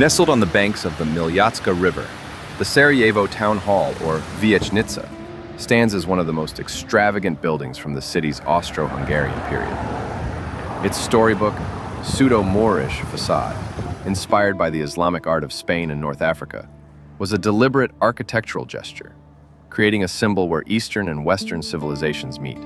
Nestled on the banks of the Miljacka River, the Sarajevo Town Hall, or Vijećnica, stands as one of the most extravagant buildings from the city's Austro-Hungarian period. Its storybook, pseudo-Moorish facade, inspired by the Islamic art of Spain and North Africa, was a deliberate architectural gesture, creating a symbol where Eastern and Western civilizations meet.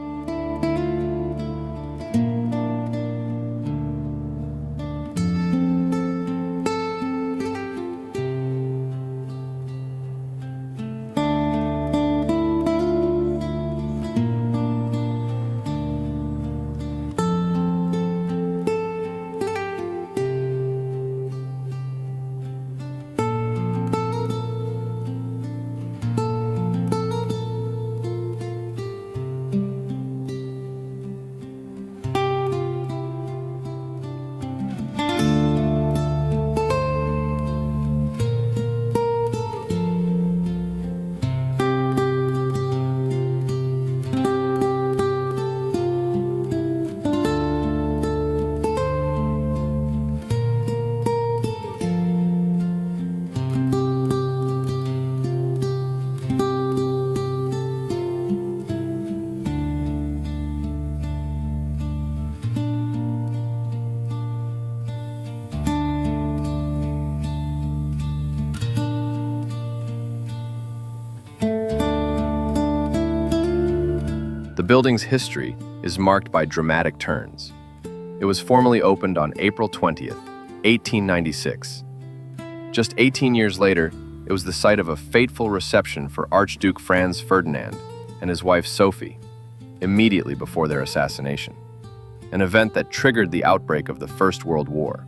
The building's history is marked by dramatic turns. It was formally opened on April 20th, 1896. Just 18 years later, it was the site of a fateful reception for Archduke Franz Ferdinand and his wife Sophie, immediately before their assassination, an event that triggered the outbreak of the First World War.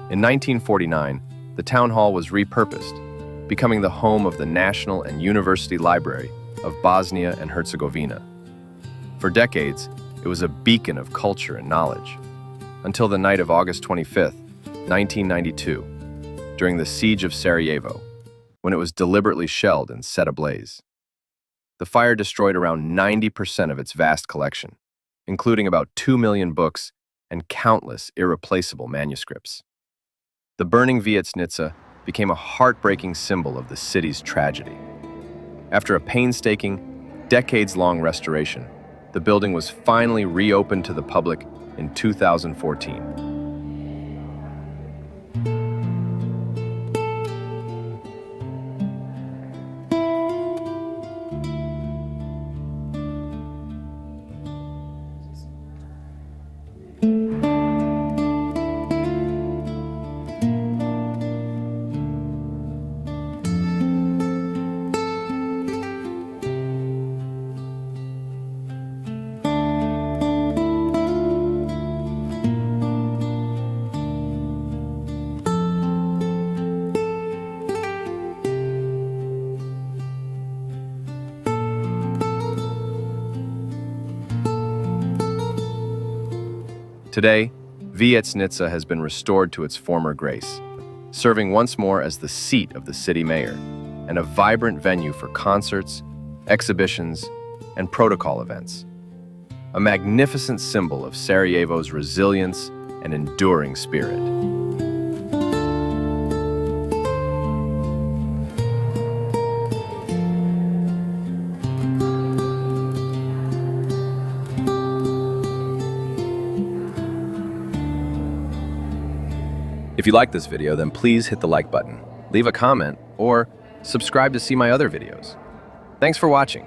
In 1949, the town hall was repurposed, becoming the home of the National and University Library of Bosnia and Herzegovina. For decades, it was a beacon of culture and knowledge, until the night of August 25th, 1992, during the siege of Sarajevo, when it was deliberately shelled and set ablaze. The fire destroyed around 90% of its vast collection, including about 2 million books and countless irreplaceable manuscripts. The burning Vijećnica became a heartbreaking symbol of the city's tragedy. After a painstaking, decades-long restoration, the building was finally reopened to the public in 2014. Today, Vijećnica has been restored to its former grace, serving once more as the seat of the city mayor and a vibrant venue for concerts, exhibitions, and protocol events. A magnificent symbol of Sarajevo's resilience and enduring spirit. If you like this video, then please hit the like button, leave a comment, or subscribe to see my other videos. Thanks for watching.